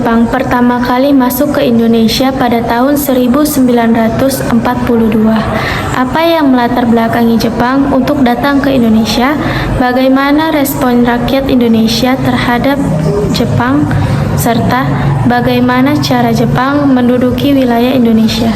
Jepang pertama kali masuk ke Indonesia pada tahun 1942. Apa yang melatar belakangi Jepang untuk datang ke Indonesia? Bagaimana respon rakyat Indonesia terhadap Jepang? Serta bagaimana cara Jepang menduduki wilayah Indonesia?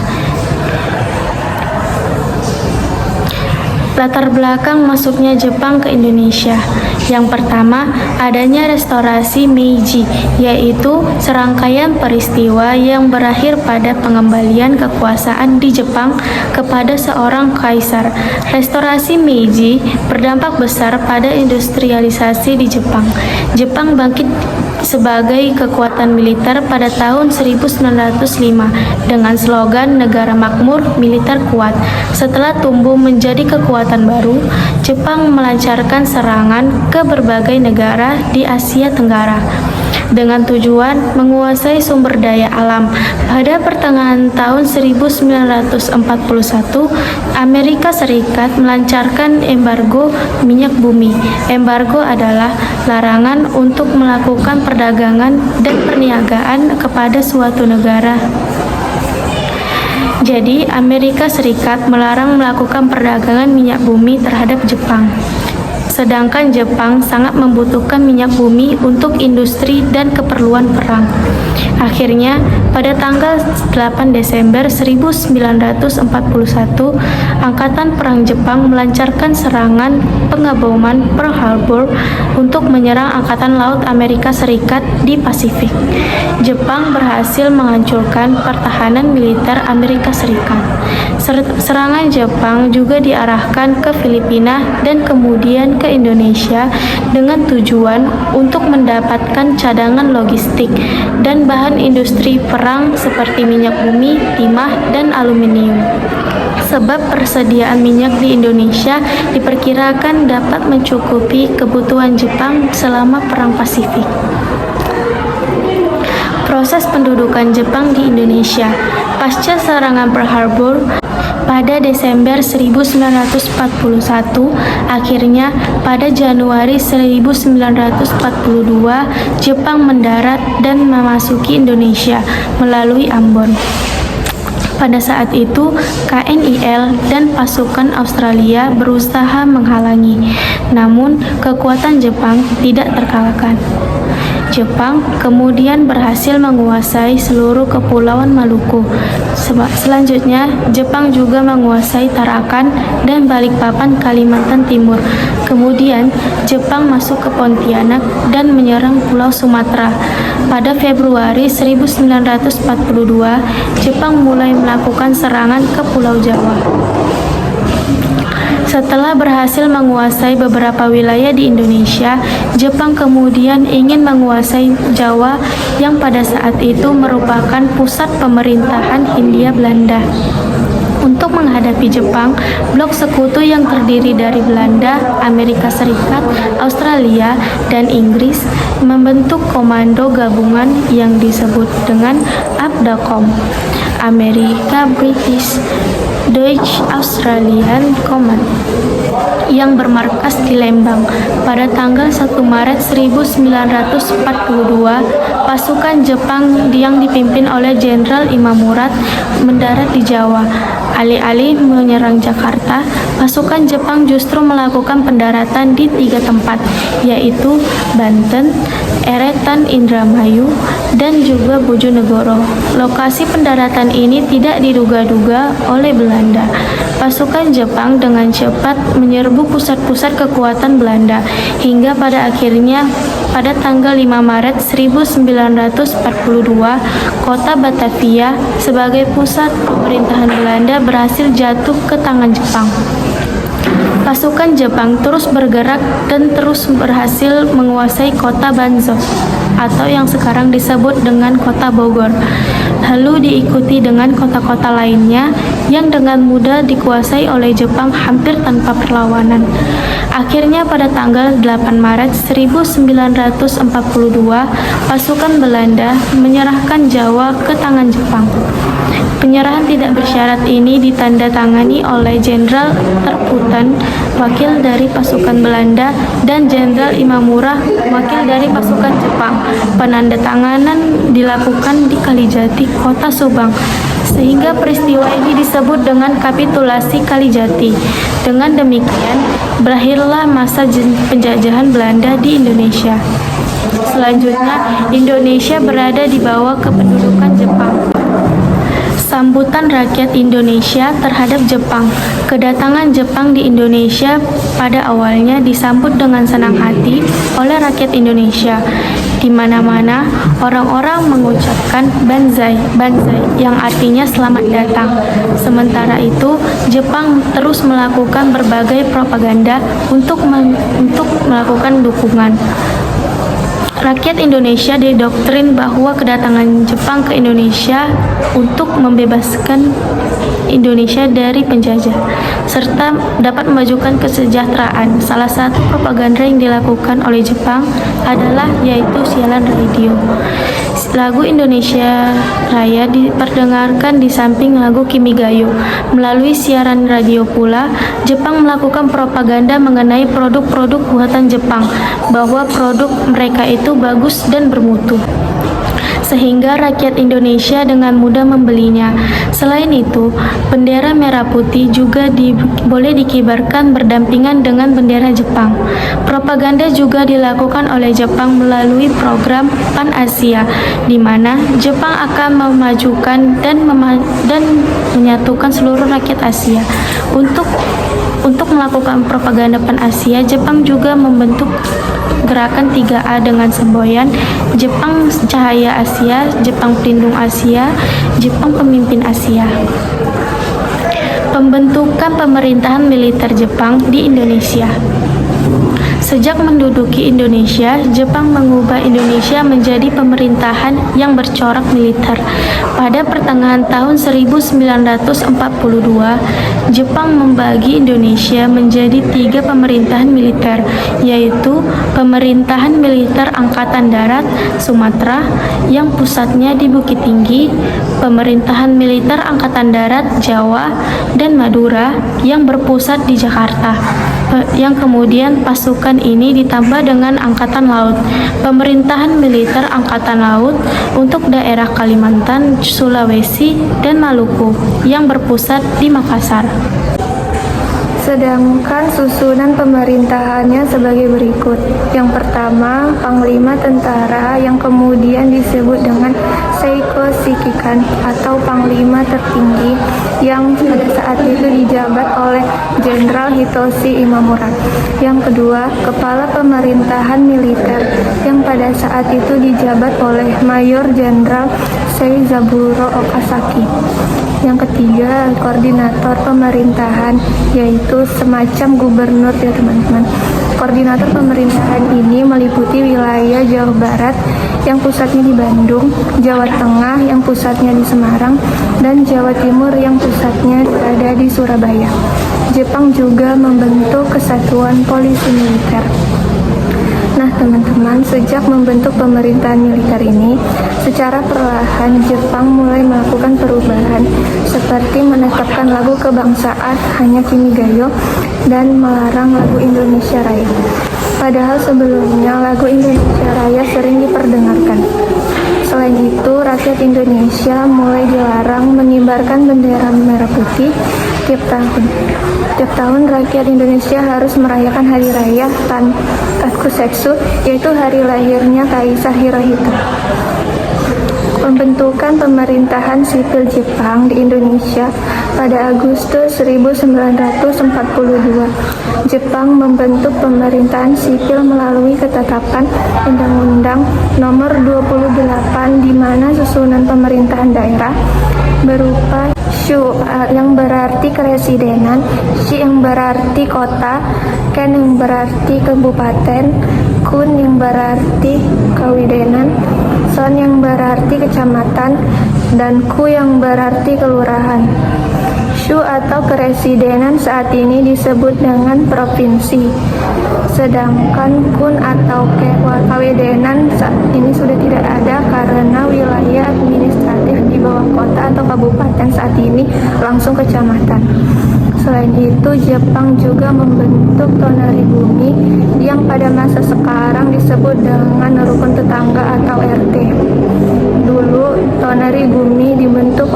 Latar belakang masuknya Jepang ke Indonesia. Yang pertama, adanya restorasi Meiji, yaitu serangkaian peristiwa yang berakhir pada pengembalian kekuasaan di Jepang kepada seorang kaisar. Restorasi Meiji berdampak besar pada industrialisasi di Jepang. Jepang bangkit sebagai kekuatan militer pada tahun 1905 dengan slogan negara makmur, militer kuat. Setelah tumbuh menjadi kekuatan baru, Jepang melancarkan serangan ke berbagai negara di Asia Tenggara dengan tujuan menguasai sumber daya alam. Pada pertengahan tahun 1941, Amerika Serikat melancarkan embargo minyak bumi. Embargo adalah larangan untuk melakukan perdagangan dan perniagaan kepada suatu negara. Jadi, Amerika Serikat melarang melakukan perdagangan minyak bumi terhadap Jepang. Sedangkan Jepang sangat membutuhkan minyak bumi untuk industri dan keperluan perang. Akhirnya, pada tanggal 8 Desember 1941, Angkatan Perang Jepang melancarkan serangan pengaboman Pearl Harbor untuk menyerang Angkatan Laut Amerika Serikat di Pasifik. Jepang berhasil menghancurkan pertahanan militer Amerika Serikat. Serangan Jepang juga diarahkan ke Filipina dan kemudian ke Indonesia dengan tujuan untuk mendapatkan cadangan logistik dan bahan industri perang seperti minyak bumi, timah, dan aluminium. Sebab persediaan minyak di Indonesia diperkirakan dapat mencukupi kebutuhan Jepang selama Perang Pasifik. Proses pendudukan Jepang di Indonesia pasca serangan Pearl Harbor pada Desember 1941, akhirnya pada Januari 1942, Jepang mendarat dan memasuki Indonesia melalui Ambon. Pada saat itu, KNIL dan pasukan Australia berusaha menghalangi, namun kekuatan Jepang tidak terkalahkan. Jepang kemudian berhasil menguasai seluruh kepulauan Maluku. Selanjutnya, Jepang juga menguasai Tarakan dan Balikpapan, Kalimantan Timur. Kemudian, Jepang masuk ke Pontianak dan menyerang Pulau Sumatera. Pada Februari 1942, Jepang mulai melakukan serangan ke Pulau Jawa. Setelah berhasil menguasai beberapa wilayah di Indonesia, Jepang kemudian ingin menguasai Jawa yang pada saat itu merupakan pusat pemerintahan Hindia Belanda. Untuk menghadapi Jepang, blok sekutu yang terdiri dari Belanda, Amerika Serikat, Australia, dan Inggris membentuk komando gabungan yang disebut dengan ABDACOM, Amerika British Dutch Australian Command, yang bermarkas di Lembang. Pada tanggal 1 Maret 1942, pasukan Jepang yang dipimpin oleh Jenderal Imam Murad mendarat di Jawa. Alih-alih menyerang Jakarta, pasukan Jepang justru melakukan pendaratan di 3 tempat, yaitu Banten, Eretan Indramayu, dan juga Bojonegoro. Lokasi pendaratan ini tidak diduga-duga oleh Belanda. Pasukan Jepang dengan cepat menyerbu pusat-pusat kekuatan Belanda, hingga pada akhirnya pada tanggal 5 Maret 1942, kota Batavia sebagai pusat pemerintahan Belanda berhasil jatuh ke tangan Jepang. Pasukan Jepang terus bergerak dan terus berhasil menguasai kota Banzhou atau yang sekarang disebut dengan kota Bogor. Lalu diikuti dengan kota-kota lainnya yang dengan mudah dikuasai oleh Jepang hampir tanpa perlawanan. Akhirnya pada tanggal 8 Maret 1942, pasukan Belanda menyerahkan Jawa ke tangan Jepang. Penyerahan tidak bersyarat ini ditandatangani oleh Jenderal Terputan, wakil dari pasukan Belanda, dan Jenderal Imamura, wakil dari pasukan Jepang. Penandatanganan dilakukan di Kalijati, Kota Subang, sehingga peristiwa ini disebut dengan kapitulasi Kalijati. Dengan demikian, berakhirlah masa penjajahan Belanda di Indonesia. Selanjutnya, Indonesia berada di bawah kependudukan Jepang. Sambutan rakyat Indonesia terhadap Jepang. Kedatangan Jepang di Indonesia pada awalnya disambut dengan senang hati oleh rakyat Indonesia. Di mana-mana orang-orang mengucapkan banzai, banzai yang artinya selamat datang. Sementara itu, Jepang terus melakukan berbagai propaganda untuk melakukan dukungan. Rakyat Indonesia didoktrin bahwa kedatangan Jepang ke Indonesia untuk membebaskan Indonesia dari penjajah, serta dapat memajukan kesejahteraan. Salah satu propaganda yang dilakukan oleh Jepang adalah yaitu siaran radio. Lagu Indonesia Raya diperdengarkan di samping lagu Kimigayo. Melalui siaran radio pula, Jepang melakukan propaganda mengenai produk-produk buatan Jepang, bahwa produk mereka itu bagus dan bermutu, sehingga rakyat Indonesia dengan mudah membelinya. Selain itu, bendera merah putih juga boleh dikibarkan berdampingan dengan bendera Jepang. Propaganda juga dilakukan oleh Jepang melalui program Pan-Asia, di mana Jepang akan memajukan dan menyatukan seluruh rakyat Asia. Untuk melakukan propaganda Pan-Asia, Jepang juga membentuk gerakan 3A dengan semboyan Jepang Cahaya Asia, Jepang Pelindung Asia, Jepang Pemimpin Asia. Pembentukan pemerintahan militer Jepang di Indonesia. Sejak menduduki Indonesia, Jepang mengubah Indonesia menjadi pemerintahan yang bercorak militer. Pada pertengahan tahun 1942, Jepang membagi Indonesia menjadi 3 pemerintahan militer, yaitu Pemerintahan Militer Angkatan Darat Sumatera yang pusatnya di Bukit Tinggi, Pemerintahan Militer Angkatan Darat Jawa dan Madura yang berpusat di Jakarta. Yang kemudian pasukan ini ditambah dengan Angkatan Laut, Pemerintahan Militer Angkatan Laut untuk daerah Kalimantan, Sulawesi, dan Maluku yang berpusat di Makassar. Sedangkan susunan pemerintahannya sebagai berikut. Yang pertama, Panglima Tentara yang kemudian disebut dengan Seiko Shikikan atau Panglima tertinggi yang pada saat itu dijabat oleh Jenderal Hitoshi Imamura. Yang kedua, Kepala Pemerintahan Militer yang pada saat itu dijabat oleh Mayor Jenderal Seizaburo Okazaki. Yang ketiga, koordinator pemerintahan, yaitu semacam gubernur ya teman-teman. Koordinator pemerintahan ini meliputi wilayah Jawa Barat yang pusatnya di Bandung, Jawa Tengah yang pusatnya di Semarang, dan Jawa Timur yang pusatnya berada di Surabaya. Jepang juga membentuk kesatuan polisi militer. Nah teman-teman, sejak membentuk pemerintahan militer ini, secara perlahan Jepang mulai melakukan perubahan, seperti menetapkan lagu kebangsaan hanya Kimigayo dan melarang lagu Indonesia Raya. Padahal sebelumnya lagu Indonesia Raya sering diperdengarkan. Selain itu, rakyat Indonesia mulai dilarang mengibarkan bendera merah putih tiap tahun. Tiap tahun rakyat Indonesia harus merayakan hari raya Takusetsu, yaitu hari lahirnya Kaisar Hirohito. Pembentukan pemerintahan sipil Jepang di Indonesia pada Agustus 1942. Jepang membentuk pemerintahan sipil melalui ketetapan Undang-Undang Nomor 28 di mana susunan pemerintahan daerah berupa Shu yang berarti kepresidenan, Shi yang berarti kota, Ken yang berarti kabupaten, Kun yang berarti kawidenan, Son yang berarti kecamatan, dan Ku yang berarti kelurahan. Kyushu atau keresidenan saat ini disebut dengan provinsi. Sedangkan kun atau kawedenan saat ini sudah tidak ada karena wilayah administratif di bawah kota atau kabupaten saat ini langsung kecamatan. Selain itu, Jepang juga membentuk tonari bumi yang pada masa sekarang disebut dengan rukun tetangga atau RT. Dulu, tonari bumi dibentuk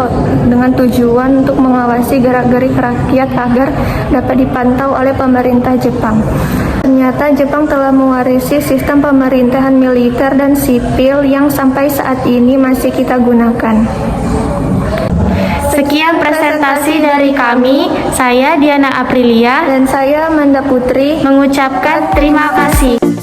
dengan tujuan untuk mengawasi gerak-gerik rakyat agar dapat dipantau oleh pemerintah Jepang. Ternyata Jepang telah mewarisi sistem pemerintahan militer dan sipil yang sampai saat ini masih kita gunakan. Sekian presentasi dari kami. Saya Diana Aprilia Dan saya Amanda Putri mengucapkan terima kasih.